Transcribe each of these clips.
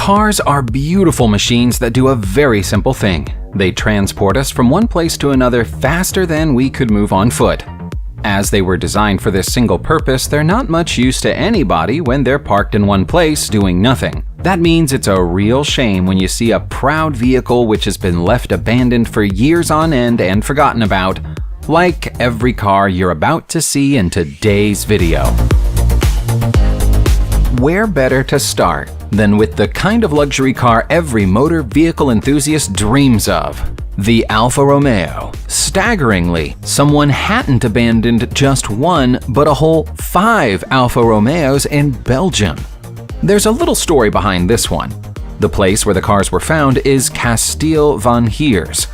Cars are beautiful machines that do a very simple thing. They transport us from one place to another faster than we could move on foot. As they were designed for this single purpose, they're not much use to anybody when they're parked in one place doing nothing. That means it's a real shame when you see a proud vehicle which has been left abandoned for years on end and forgotten about, like every car you're about to see in today's video. Where better to start than with the kind of luxury car every motor vehicle enthusiast dreams of? The Alfa Romeo. Staggeringly, someone hadn't abandoned just one, but a whole 5 Alfa Romeos in Belgium. There's a little story behind this one. The place where the cars were found is Kasteel van Heers,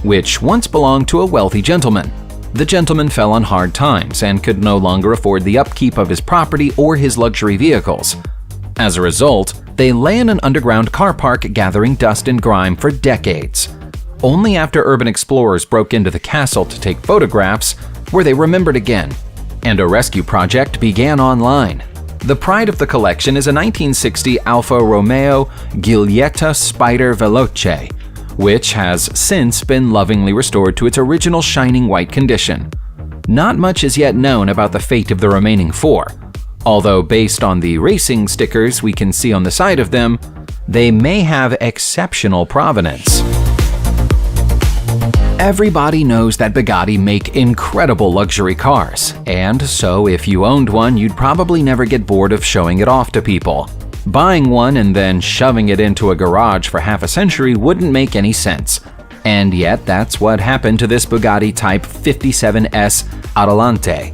which once belonged to a wealthy gentleman. The gentleman fell on hard times and could no longer afford the upkeep of his property or his luxury vehicles. As a result, they lay in an underground car park gathering dust and grime for decades. Only after urban explorers broke into the castle to take photographs were they remembered again, and a rescue project began online. The pride of the collection is a 1960 Alfa Romeo Giulietta Spider Veloce, which has since been lovingly restored to its original shining white condition. Not much is yet known about the fate of the remaining 4, although based on the racing stickers we can see on the side of them, they may have exceptional provenance. Everybody knows that Bugatti make incredible luxury cars, and so if you owned one, you'd probably never get bored of showing it off to people. Buying one and then shoving it into a garage for half a century wouldn't make any sense. And yet that's what happened to this Bugatti Type 57S Adelante.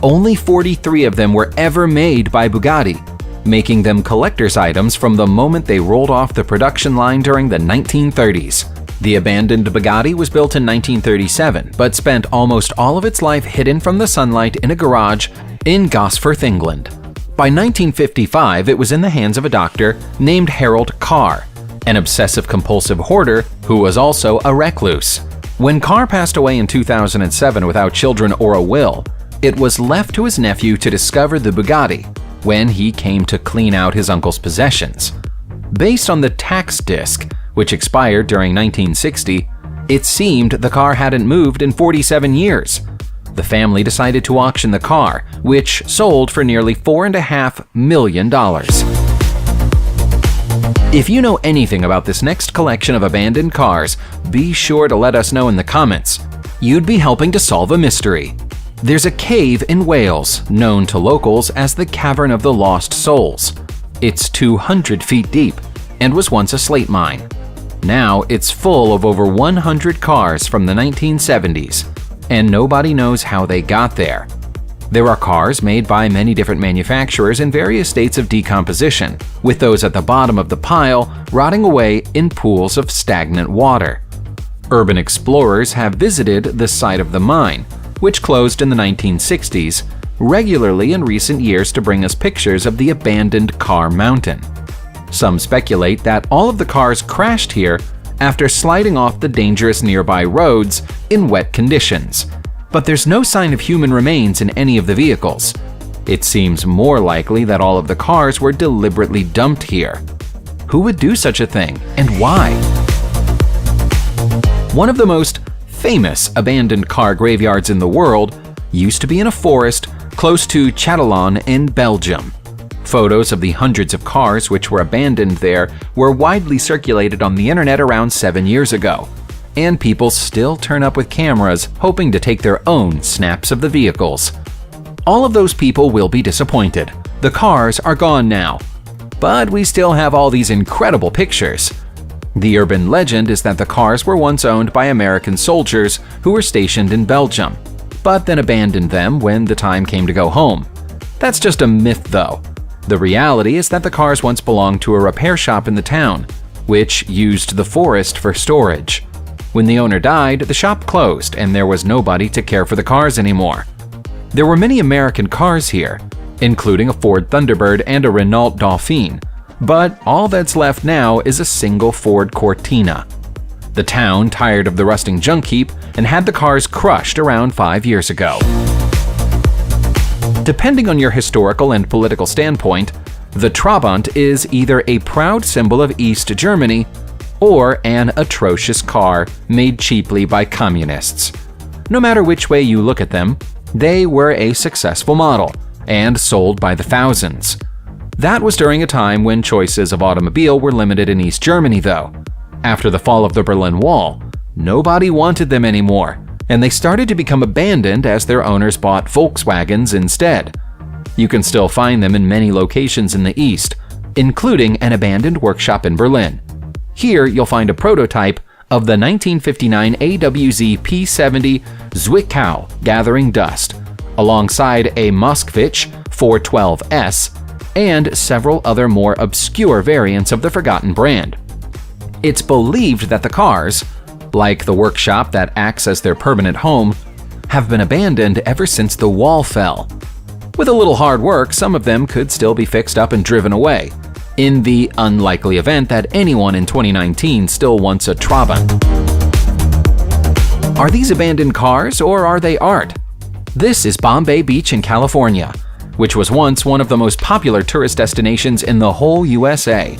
Only 43 of them were ever made by Bugatti, making them collector's items from the moment they rolled off the production line during the 1930s. The abandoned Bugatti was built in 1937, but spent almost all of its life hidden from the sunlight in a garage in Gosforth, England. By 1955, it was in the hands of a doctor named Harold Carr, an obsessive-compulsive hoarder who was also a recluse. When Carr passed away in 2007 without children or a will, it was left to his nephew to discover the Bugatti when he came to clean out his uncle's possessions. Based on the tax disc, which expired during 1960, it seemed the car hadn't moved in 47 years. The family decided to auction the car, which sold for nearly $4.5 million. If you know anything about this next collection of abandoned cars, be sure to let us know in the comments. You'd be helping to solve a mystery. There's a cave in Wales, known to locals as the Cavern of the Lost Souls. It's 200 feet deep and was once a slate mine. Now it's full of over 100 cars from the 1970s. And nobody knows how they got there. There are cars made by many different manufacturers in various states of decomposition, with those at the bottom of the pile rotting away in pools of stagnant water. Urban explorers have visited the site of the mine, which closed in the 1960s, regularly in recent years to bring us pictures of the abandoned car mountain. Some speculate that all of the cars crashed here after sliding off the dangerous nearby roads in wet conditions. But there's no sign of human remains in any of the vehicles. It seems more likely that all of the cars were deliberately dumped here. Who would do such a thing, and why? One of the most famous abandoned car graveyards in the world used to be in a forest close to Châtillon in Belgium. Photos of the hundreds of cars which were abandoned there were widely circulated on the internet around 7 years ago, and people still turn up with cameras hoping to take their own snaps of the vehicles. All of those people will be disappointed. The cars are gone now, but we still have all these incredible pictures. The urban legend is that the cars were once owned by American soldiers who were stationed in Belgium, but then abandoned them when the time came to go home. That's just a myth though. The reality is that the cars once belonged to a repair shop in the town, which used the forest for storage. When the owner died, the shop closed and there was nobody to care for the cars anymore. There were many American cars here, including a Ford Thunderbird and a Renault Dauphine, but all that's left now is a single Ford Cortina. The town tired of the rusting junk heap and had the cars crushed around 5 years ago. Depending on your historical and political standpoint, The Trabant is either a proud symbol of East Germany or an atrocious car made cheaply by communists. No matter which way you look at them, they were a successful model and sold by the thousands. That was during a time when choices of automobile were limited in East Germany, though. After the fall of the Berlin Wall, nobody wanted them anymore, and they started to become abandoned as their owners bought Volkswagens instead. You can still find them in many locations in the East, including an abandoned workshop in Berlin. Here you'll find a prototype of the 1959 AWZ P70 Zwickau gathering dust, alongside a Moskvich 412S and several other more obscure variants of the forgotten brand. It's believed that the cars, like the workshop that acts as their permanent home, have been abandoned ever since the wall fell. With a little hard work, some of them could still be fixed up and driven away, in the unlikely event that anyone in 2019 still wants a Trabant. Are these abandoned cars or are they art? This is Bombay Beach in California, which was once one of the most popular tourist destinations in the whole USA.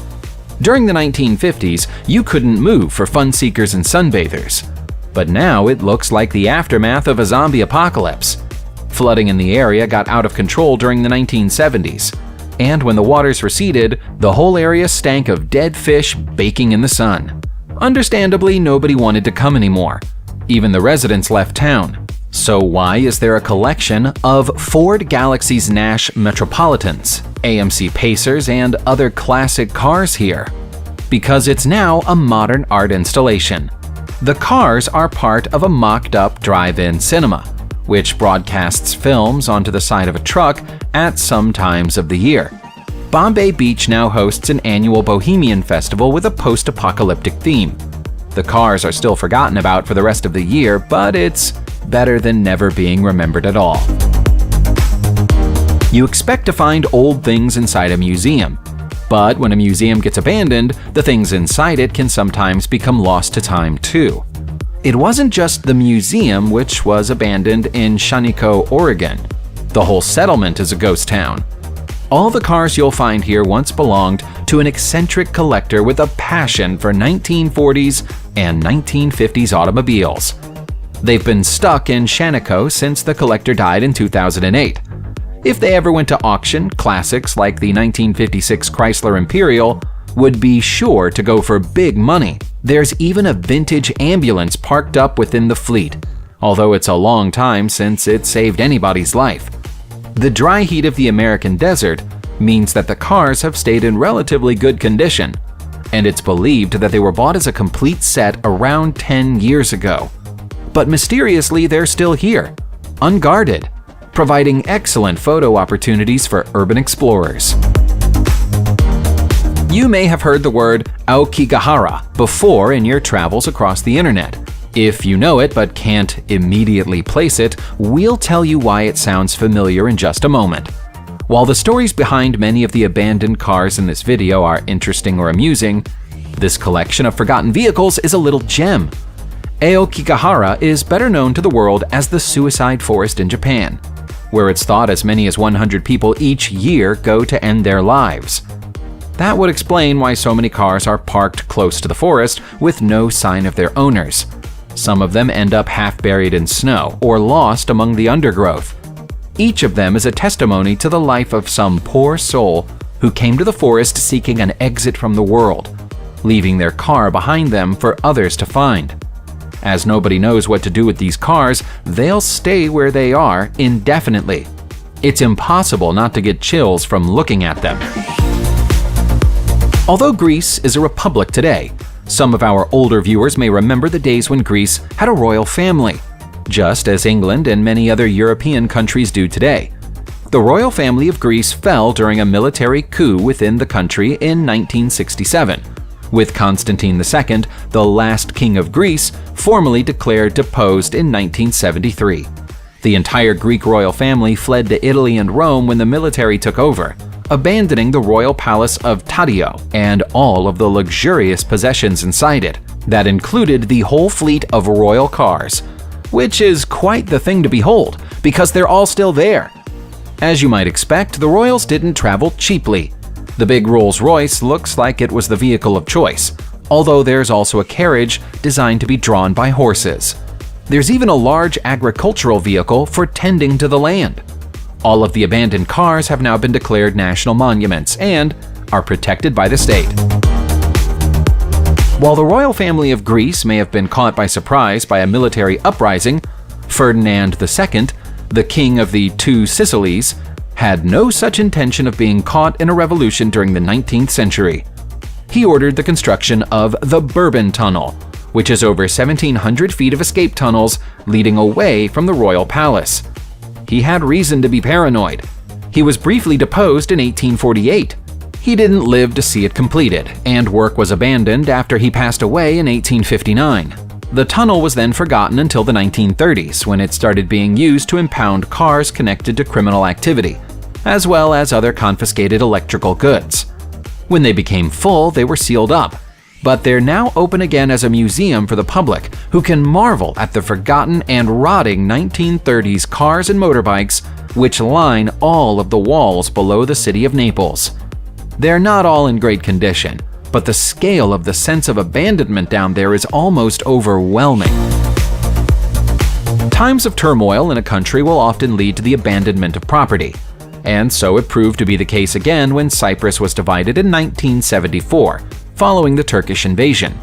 During the 1950s, you couldn't move for fun seekers and sunbathers. But now it looks like the aftermath of a zombie apocalypse. Flooding in the area got out of control during the 1970s, and when the waters receded, the whole area stank of dead fish baking in the sun. Understandably, nobody wanted to come anymore. Even the residents left town. So why is there a collection of Ford Galaxie's Nash Metropolitans, AMC Pacers, and other classic cars here? Because it's now a modern art installation. The cars are part of a mocked-up drive-in cinema, which broadcasts films onto the side of a truck at some times of the year. Bombay Beach now hosts an annual Bohemian Festival with a post-apocalyptic theme. The cars are still forgotten about for the rest of the year, but it's better than never being remembered at all. You expect to find old things inside a museum, but when a museum gets abandoned, the things inside it can sometimes become lost to time too. It wasn't just the museum which was abandoned in Shaniko, Oregon. The whole settlement is a ghost town. All the cars you'll find here once belonged to an eccentric collector with a passion for 1940s and 1950s automobiles. They've been stuck in Shaniko since the collector died in 2008. If they ever went to auction, classics like the 1956 Chrysler Imperial would be sure to go for big money. There's even a vintage ambulance parked up within the fleet, although it's a long time since it saved anybody's life. The dry heat of the American desert means that the cars have stayed in relatively good condition, and it's believed that they were bought as a complete set around 10 years ago. But mysteriously, they're still here, unguarded, providing excellent photo opportunities for urban explorers. You may have heard the word Aokigahara before in your travels across the internet. If you know it but can't immediately place it, we'll tell you why it sounds familiar in just a moment. While the stories behind many of the abandoned cars in this video are interesting or amusing, this collection of forgotten vehicles is a little gem. Aokigahara is better known to the world as the suicide forest in Japan, where it's thought as many as 100 people each year go to end their lives. That would explain why so many cars are parked close to the forest with no sign of their owners. Some of them end up half buried in snow or lost among the undergrowth. Each of them is a testimony to the life of some poor soul who came to the forest seeking an exit from the world, leaving their car behind them for others to find. As nobody knows what to do with these cars, they'll stay where they are indefinitely. It's impossible not to get chills from looking at them. Although Greece is a republic today, some of our older viewers may remember the days when Greece had a royal family, just as England and many other European countries do today. The royal family of Greece fell during a military coup within the country in 1967, with Constantine II, the last king of Greece, formally declared deposed in 1973. The entire Greek royal family fled to Italy and Rome when the military took over, abandoning the royal palace of Taddeo and all of the luxurious possessions inside it. That included the whole fleet of royal cars, which is quite the thing to behold because they're all still there. As you might expect, the royals didn't travel cheaply. The big Rolls-Royce looks like it was the vehicle of choice, although there's also a carriage designed to be drawn by horses. There's even a large agricultural vehicle for tending to the land. All of the abandoned cars have now been declared national monuments and are protected by the state. While the royal family of Greece may have been caught by surprise by a military uprising, Ferdinand II, the king of the Two Sicilies, had no such intention of being caught in a revolution during the 19th century. He ordered the construction of the Bourbon Tunnel, which is over 1,700 feet of escape tunnels leading away from the royal palace. He had reason to be paranoid. He was briefly deposed in 1848. He didn't live to see it completed, and work was abandoned after he passed away in 1859. The tunnel was then forgotten until the 1930s, when it started being used to impound cars connected to criminal activity, as well as other confiscated electrical goods. When they became full, they were sealed up, but they're now open again as a museum for the public, who can marvel at the forgotten and rotting 1930s cars and motorbikes which line all of the walls below the city of Naples. They're not all in great condition, but the scale of the sense of abandonment down there is almost overwhelming. Times of turmoil in a country will often lead to the abandonment of property, and so it proved to be the case again when Cyprus was divided in 1974, following the Turkish invasion.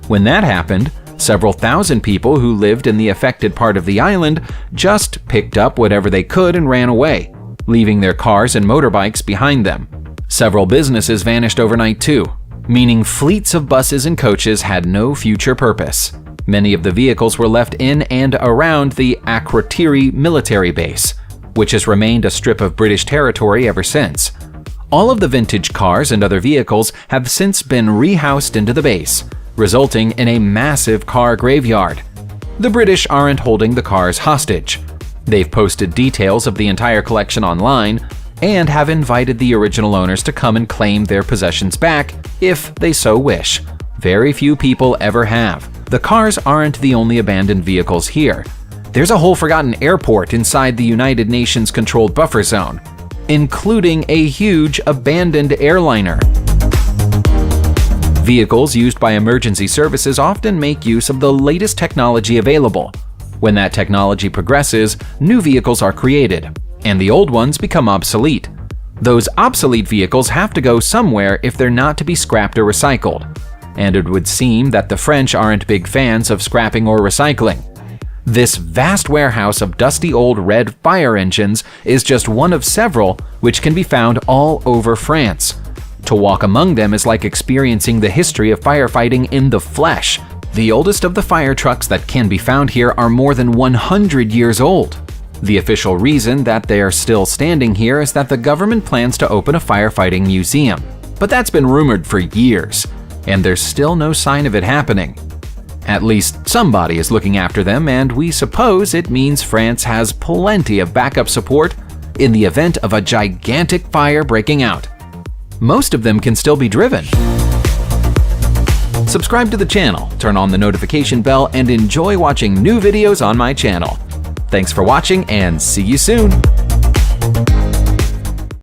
When that happened, several thousand people who lived in the affected part of the island just picked up whatever they could and ran away, leaving their cars and motorbikes behind them. Several businesses vanished overnight too, meaning fleets of buses and coaches had no future purpose. Many of the vehicles were left in and around the Akrotiri military base, which has remained a strip of British territory ever since. All of the vintage cars and other vehicles have since been rehoused into the base, resulting in a massive car graveyard. The British aren't holding the cars hostage. They've posted details of the entire collection online and have invited the original owners to come and claim their possessions back if they so wish. Very few people ever have. The cars aren't the only abandoned vehicles here. There's a whole forgotten airport inside the United Nations-controlled buffer zone, including a huge abandoned airliner. Vehicles used by emergency services often make use of the latest technology available. When that technology progresses, new vehicles are created, and the old ones become obsolete. Those obsolete vehicles have to go somewhere if they're not to be scrapped or recycled, and it would seem that the French aren't big fans of scrapping or recycling. This vast warehouse of dusty old red fire engines is just one of several which can be found all over France. To walk among them is like experiencing the history of firefighting in the flesh. The oldest of the fire trucks that can be found here are more than 100 years old. The official reason that they are still standing here is that the government plans to open a firefighting museum. But that's been rumored for years, and there's still no sign of it happening. At least somebody is looking after them, and we suppose it means France has plenty of backup support in the event of a gigantic fire breaking out. Most of them can still be driven. Subscribe to the channel, turn on the notification bell, and enjoy watching new videos on my channel. Thanks for watching, and see you soon!